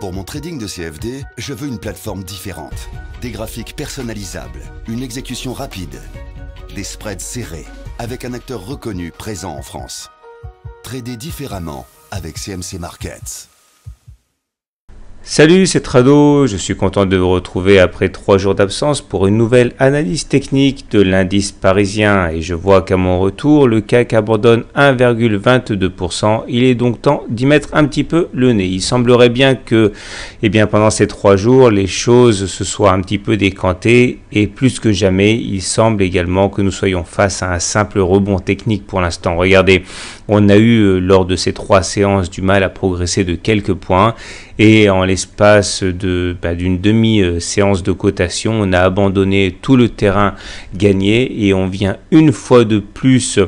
Pour mon trading de CFD, je veux une plateforme différente. Des graphiques personnalisables, une exécution rapide, des spreads serrés, avec un acteur reconnu présent en France. Trader différemment avec CMC Markets. Salut, c'est Trado, je suis content de vous retrouver après 3 jours d'absence pour une nouvelle analyse technique de l'indice parisien et je vois qu'à mon retour, le CAC abandonne 1,22%. Il est donc temps d'y mettre un petit peu le nez. Il semblerait bien que pendant ces 3 jours, les choses se soient un petit peu décantées et plus que jamais, il semble également que nous soyons face à un simple rebond technique pour l'instant. Regardez, on a eu lors de ces 3 séances du mal à progresser de quelques points et en l'espace d'une demi-séance de cotation, on a abandonné tout le terrain gagné et on vient une fois de plus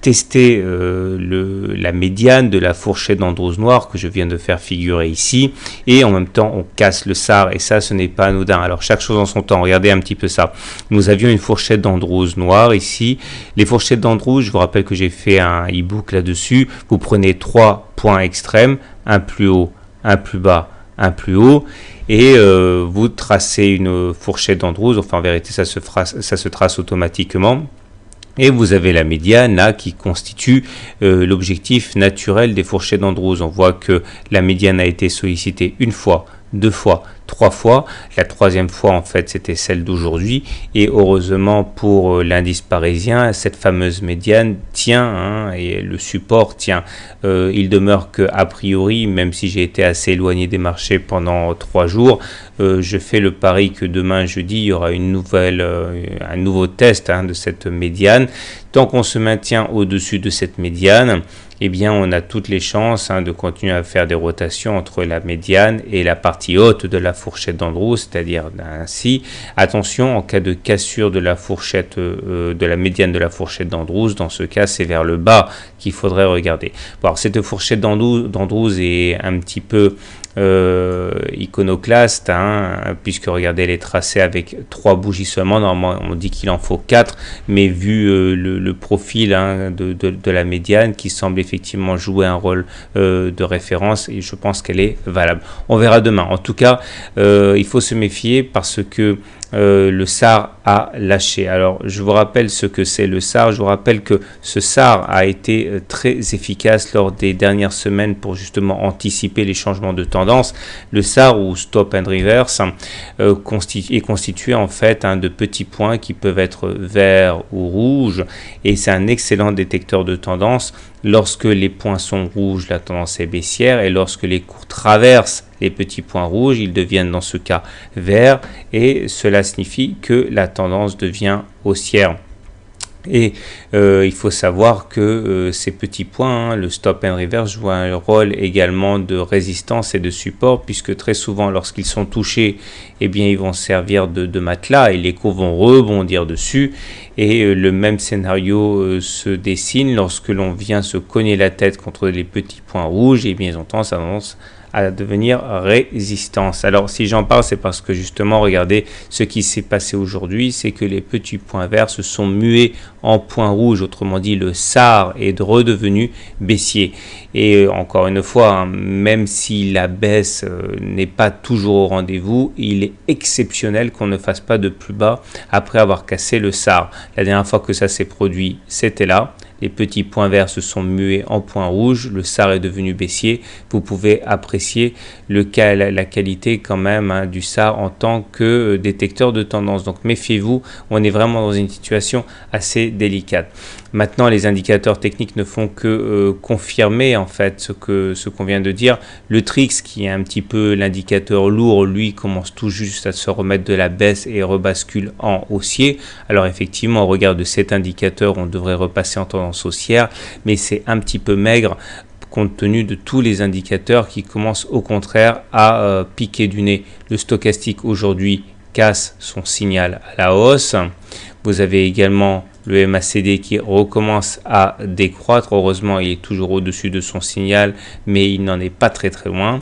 tester la médiane de la fourchette d'Andrews noire que je viens de faire figurer ici et en même temps on casse le SAR et ça ce n'est pas anodin. Alors chaque chose en son temps, regardez un petit peu ça. Nous avions une fourchette d'Andrews noire ici. Les fourchettes d'Andrews, je vous rappelle que j'ai fait un e-book là-dessus. Vous prenez 3 points extrêmes, un plus haut, un plus bas, un plus haut et vous tracez une fourchette d'Andrews. Enfin en vérité ça se trace automatiquement. Et vous avez la médiane là qui constitue l'objectif naturel des fourchettes d'Andrews. On voit que la médiane a été sollicitée une fois, 2 fois, 3 fois. La 3e fois en fait c'était celle d'aujourd'hui et heureusement pour l'indice parisien cette fameuse médiane tient et le support tient. Il demeure que a priori, même si j'ai été assez éloigné des marchés pendant 3 jours, je fais le pari que demain jeudi il y aura un nouveau test de cette médiane. Tant qu'on se maintient au-dessus de cette médiane, on a toutes les chances de continuer à faire des rotations entre la médiane et la partie haute de la fourchette d'Andrews, c'est-à-dire ainsi. Attention, en cas de cassure de la fourchette, de la médiane de la fourchette d'Andrews, dans ce cas, c'est vers le bas qu'il faudrait regarder. Bon, alors, cette fourchette d'Andrews est un petit peu iconoclaste, puisque regardez, elle est tracée avec 3 bougies seulement. Normalement on dit qu'il en faut 4, mais vu le profil de la médiane qui semble effectivement jouer un rôle de référence, et je pense qu'elle est valable. On verra demain. En tout cas, il faut se méfier parce que le SAR a lâché. Alors je vous rappelle ce que c'est le SAR. Je vous rappelle que ce SAR a été très efficace lors des dernières semaines pour justement anticiper les changements de tendance. Le SAR ou Stop and Reverse est constitué en fait de petits points qui peuvent être verts ou rouges et c'est un excellent détecteur de tendance. Lorsque les points sont rouges, la tendance est baissière et lorsque les cours traversent les petits points rouges, ils deviennent dans ce cas verts et cela signifie que la tendance devient haussière. Et il faut savoir que ces petits points, le stop and reverse, jouent un rôle également de résistance et de support puisque très souvent lorsqu'ils sont touchés, ils vont servir de matelas et les cours vont rebondir dessus. Et le même scénario se dessine lorsque l'on vient se cogner la tête contre les petits points rouges, ils ont tendance à devenir résistance. Alors si j'en parle, c'est parce que justement, regardez, ce qui s'est passé aujourd'hui, c'est que les petits points verts se sont mués en points rouges, autrement dit le SAR est redevenu baissier. Et encore une fois, même si la baisse n'est pas toujours au rendez-vous, il est exceptionnel qu'on ne fasse pas de plus bas après avoir cassé le SAR. La dernière fois que ça s'est produit, c'était là. Les petits points verts se sont mués en points rouges, le SAR est devenu baissier. Vous pouvez apprécier la qualité quand même du SAR en tant que détecteur de tendance. Donc méfiez-vous, on est vraiment dans une situation assez délicate. Maintenant, les indicateurs techniques ne font que confirmer en fait ce qu'on vient de dire. Le TRIX, qui est un petit peu l'indicateur lourd, lui commence tout juste à se remettre de la baisse et rebascule en haussier. Alors effectivement, au regard de cet indicateur, on devrait repasser en tendance haussière, mais c'est un petit peu maigre compte tenu de tous les indicateurs qui commencent au contraire à piquer du nez. Le stochastique aujourd'hui casse son signal à la hausse. Vous avez également le MACD qui recommence à décroître. Heureusement, il est toujours au-dessus de son signal, mais il n'en est pas très loin.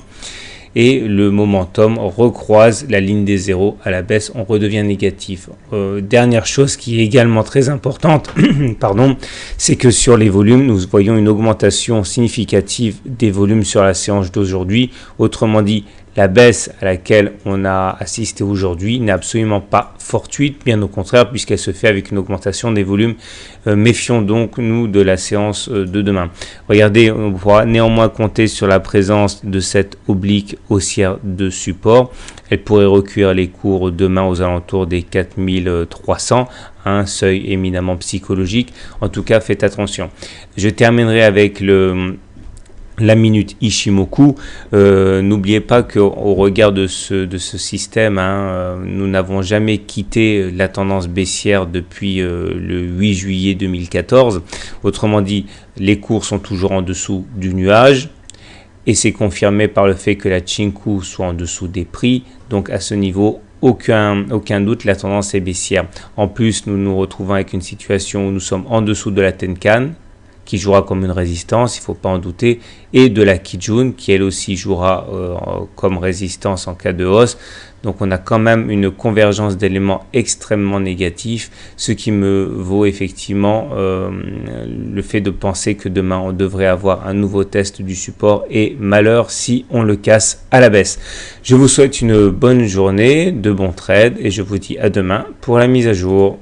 Et le momentum recroise la ligne des zéros à la baisse, on redevient négatif. Dernière chose qui est également très importante, c'est que sur les volumes, nous voyons une augmentation significative des volumes sur la séance d'aujourd'hui. Autrement dit, La baisse à laquelle on a assisté aujourd'hui n'est absolument pas fortuite, bien au contraire, puisqu'elle se fait avec une augmentation des volumes. Méfions donc, nous, de la séance de demain. Regardez, on pourra néanmoins compter sur la présence de cette oblique haussière de support. Elle pourrait recueillir les cours demain aux alentours des 4300, un seuil éminemment psychologique. En tout cas, faites attention. Je terminerai avec la minute Ishimoku. N'oubliez pas qu'au regard de ce système, nous n'avons jamais quitté la tendance baissière depuis le 8 juillet 2014. Autrement dit, les cours sont toujours en dessous du nuage. Et c'est confirmé par le fait que la Chinku soit en dessous des prix. Donc à ce niveau, aucun doute, la tendance est baissière. En plus, nous nous retrouvons avec une situation où nous sommes en dessous de la Tenkan, qui jouera comme une résistance, il ne faut pas en douter, et de la Kijun, qui elle aussi jouera comme résistance en cas de hausse. Donc on a quand même une convergence d'éléments extrêmement négatifs, ce qui me vaut effectivement le fait de penser que demain on devrait avoir un nouveau test du support, et malheur si on le casse à la baisse. Je vous souhaite une bonne journée, de bons trades, et je vous dis à demain pour la mise à jour.